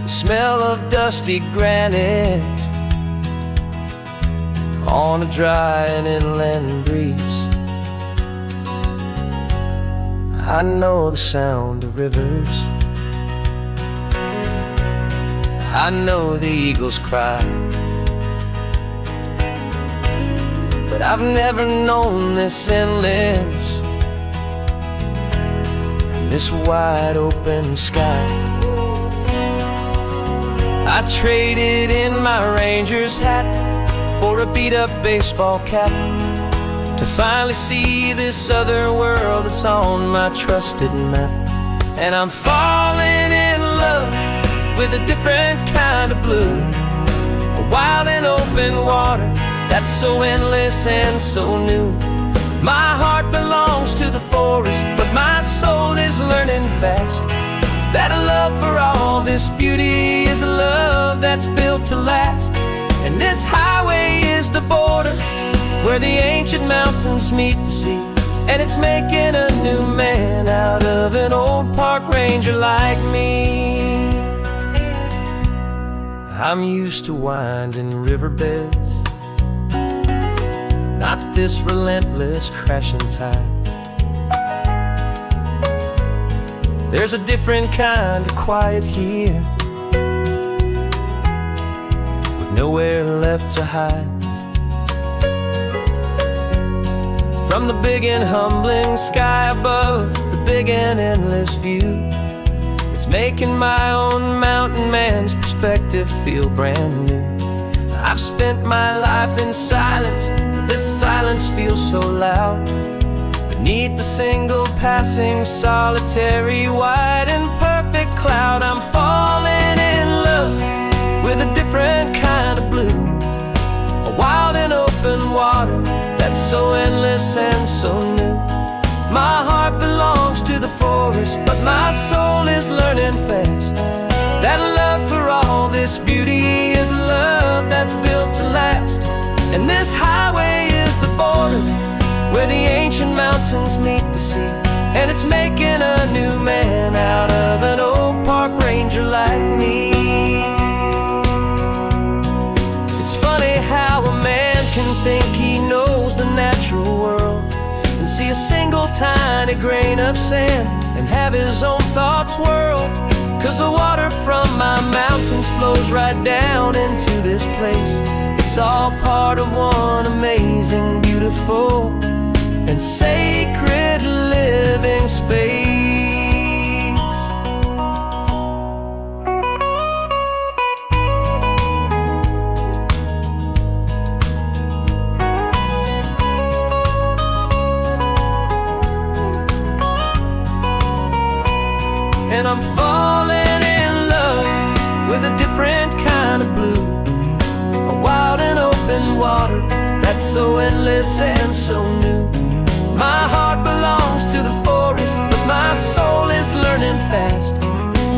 the smell of dusty granite on a dry and inland breeze. I know the sound of rivers, I know the eagles cry, but I've never known this endless this wide open sky. I traded in my Rangers hat for a beat-up baseball cap, to finally see this other world that's on my trusted map. And I'm falling in love with a different kind of blue, a wild and open water that's so endless and so new. My heart belongs to the forest, but my soul is learning fast that a love for all this beauty is a love that's built to last. And this highway is the border where the ancient mountains meet the sea, and it's making a new man out of an old park ranger like me. I'm used to winding riverbeds, not this relentless crashing tide. There's a different kind of quiet here, with nowhere left to hide. From the big and humbling sky above, the big and endless view, it's making my own mountain man's perspective feel brand new. I've spent my life in silence, but this silence feels so loud. Beneath the single passing solitary white and perfect cloud, I'm falling in love with a different kind of blue, a wild and open water that's so endless and so new. My heart belongs to the forest, but my soul is learning fast that love for all this beauty is a love that's built to last. And this highway is the border where the ancient mountains meet the sea, and it's making a new man out of an old park ranger like me. It's funny how a man can think he knows the natural world and see a single tiny grain of sand and have his own thoughts whirled. 'Cause the water from my mountains flows right down into this place. It's all part of one amazing, beautiful, and sacred living space. And I'm falling in love with a different kind of blue, a wild and open water that's so endless and so new. My heart belongs to the forest, but my soul is learning fast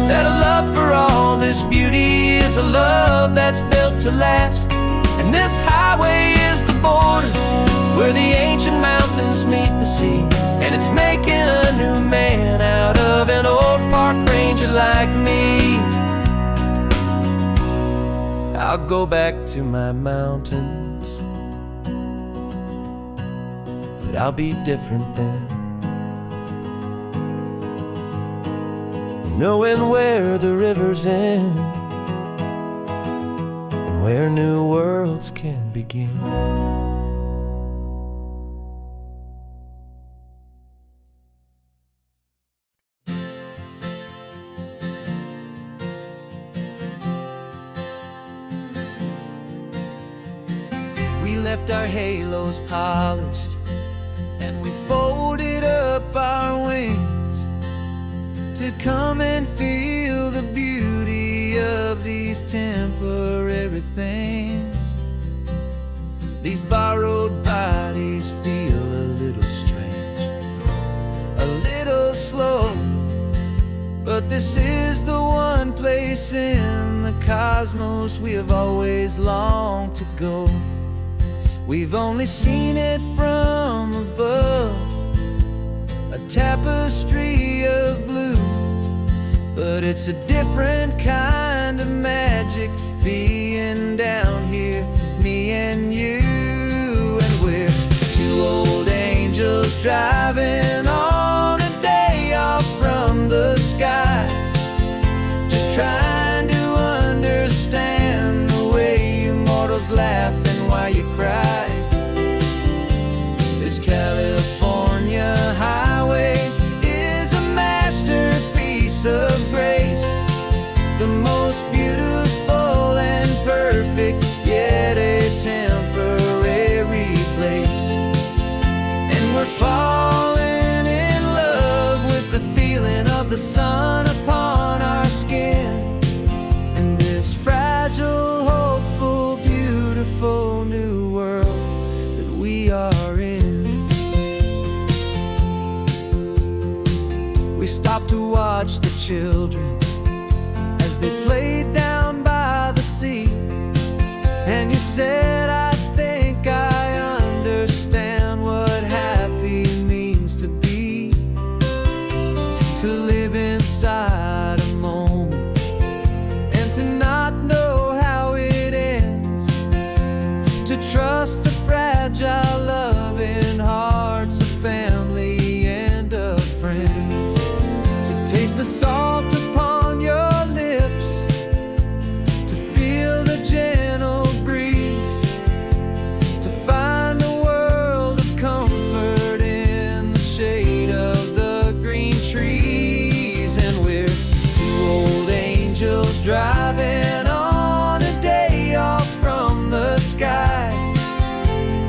that a love for all this beauty is a love that's built to last. And this highway is the border where the ancient mountains meet the sea, and it's making a new man out of an old park ranger like me. I'll go back to my mountains, but I'll be different then, knowing where the rivers end and where new worlds can begin. We left our halos polished, and we folded up our wings to come and feel the beauty of these temporary things. These borrowed bodies feel a little strange, a little slow, but this is the one place in the cosmos we have always longed to go. We've only seen it from above, a tapestry of blue, but it's a different kind of magic being down here, me and you. And we're two old angels driving on a day off from the sky, just trying to understand the way you mortals laugh and why you cry. This California highway is a masterpiece most beautiful and perfect, yet a temporary place. And we're falling in love with the feeling of the sun upon our skin, in this fragile, hopeful, beautiful new world that we are in. We stopped to watch the children as they played down by the sea, and you said, I think I understand what happy means to be, to live inside a moment and to not know how it ends, to trust the fragile loving hearts of family and of friends, to taste the salt upon your lips, to feel the gentle breeze, to find a world of comfort in the shade of the green trees. And we're two old angels driving on a day off from the sky,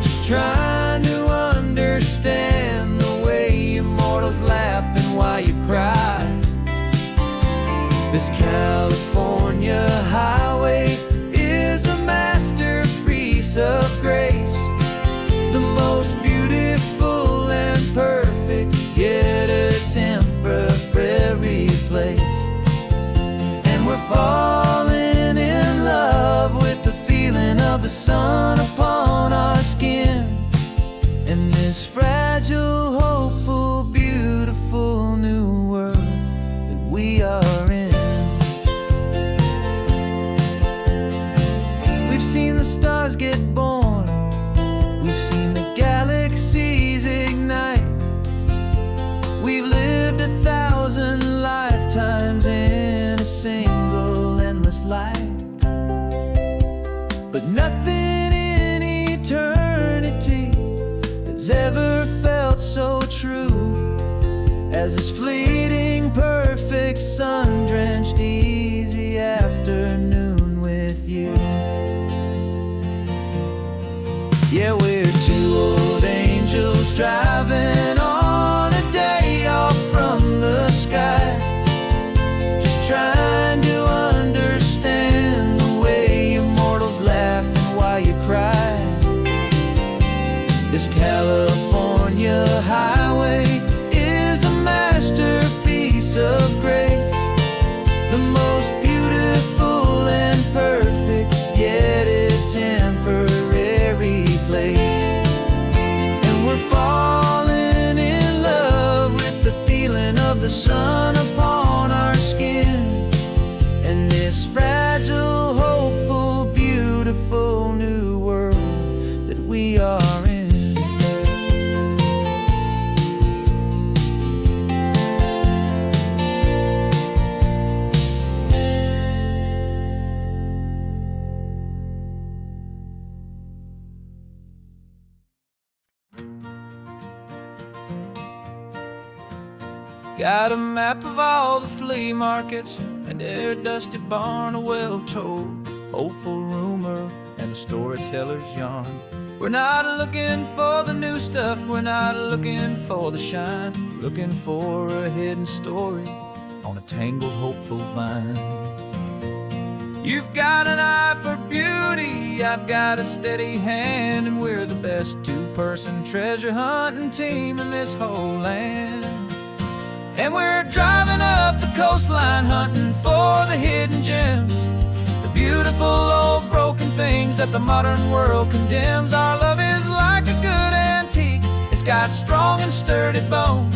just trying to understand the way immortals laugh and why you cry. This California highway is a masterpiece of grace, the most beautiful and perfect, yet a temporary place. And we're falling in love with the feeling of the sun upon our skin, in this fragile, hopeful, beautiful new world that we are in. We've seen the stars get born, we've seen the galaxies ignite, we've lived 1,000 lifetimes in a single endless life. But nothing in eternity has ever felt so true as this fleeting, perfect, sun-drenched, easy afternoon with you. Yeah, we're two old angels driving on a day off from the sky, just trying to understand the way immortals laugh and why you cry. This California highway is a masterpiece of grace, the most beautiful and perfect, yet a temporary place. And we're falling in love with the feeling of the sun upon our skin, and this fragile, hopeful, beautiful new world that we are in. Got a map of all the flea markets, and their dusty barn, a well-told, hopeful rumor, and a storyteller's yarn. We're not looking for the new stuff, we're not looking for the shine, looking for a hidden story on a tangled, hopeful vine. You've got an eye for beauty, I've got a steady hand, and we're the best two-person treasure hunting team in this whole land. And we're driving up the coastline hunting for the hidden gems, the beautiful old broken things that the modern world condemns. Our love is like a good antique, it's got strong and sturdy bones,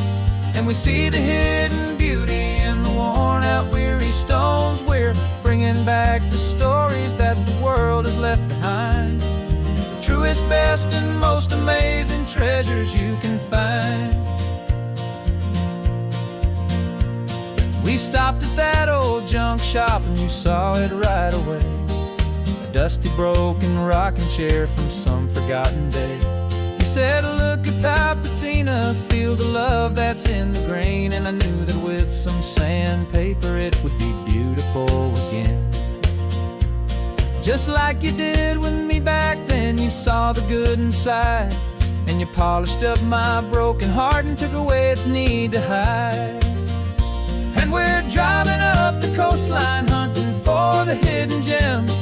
and we see the hidden beauty in the worn out weary stones. We're bringing back the stories that the world has left behind, the truest, best, and most amazing treasures you can find. We stopped at that old junk shop and you saw it right away, a dusty, broken rocking chair from some forgotten day. You said, look at Papatina, feel the love that's in the grain, and I knew that with some sandpaper it would be beautiful again. Just like you did with me back then. You saw the good inside, and you polished up my broken heart and took away its need to hide. And we're driving up the coastline, hunting for the hidden gems,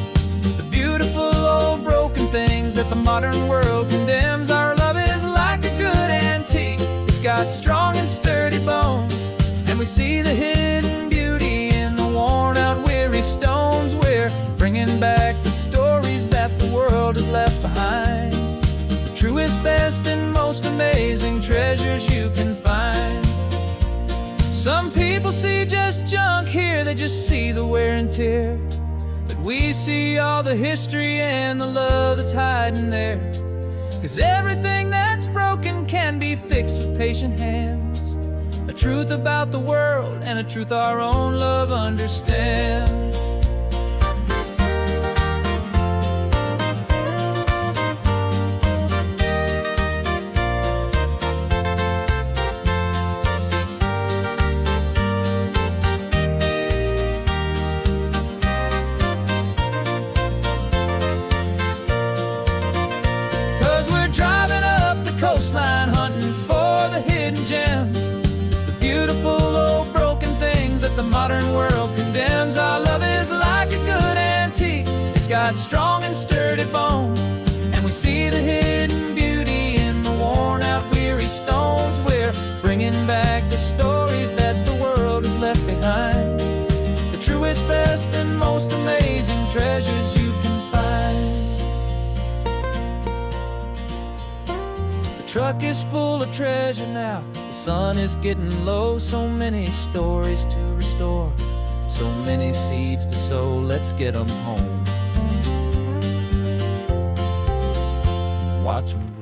the beautiful old broken things that the modern world condemns. Our love is like a good antique, it's got strong and sturdy bones, and we see the hidden beauty in the worn out weary stones. We're bringing back the stories that the world has left behind, the truest, best, and most amazing treasures you can find. Some people see just junk here, they just see the wear and tear, but we see all the history and the love that's hiding there. 'Cause everything that's broken can be fixed with patient hands, a truth about the world and a truth our own love understands. Coastline, hunting for the hidden gems, the beautiful old broken things that the modern world condemns. Our love is like a good antique, it's got strong and sturdy bones, and we see the hidden beauty in the worn out weary stones. We're bringing back the stories that the world has left behind, the truest, best, and most amazing treasures you can find. The truck is full of treasure now, the sun is getting low. So many stories to restore, so many seeds to sow. Let's get them home, watch them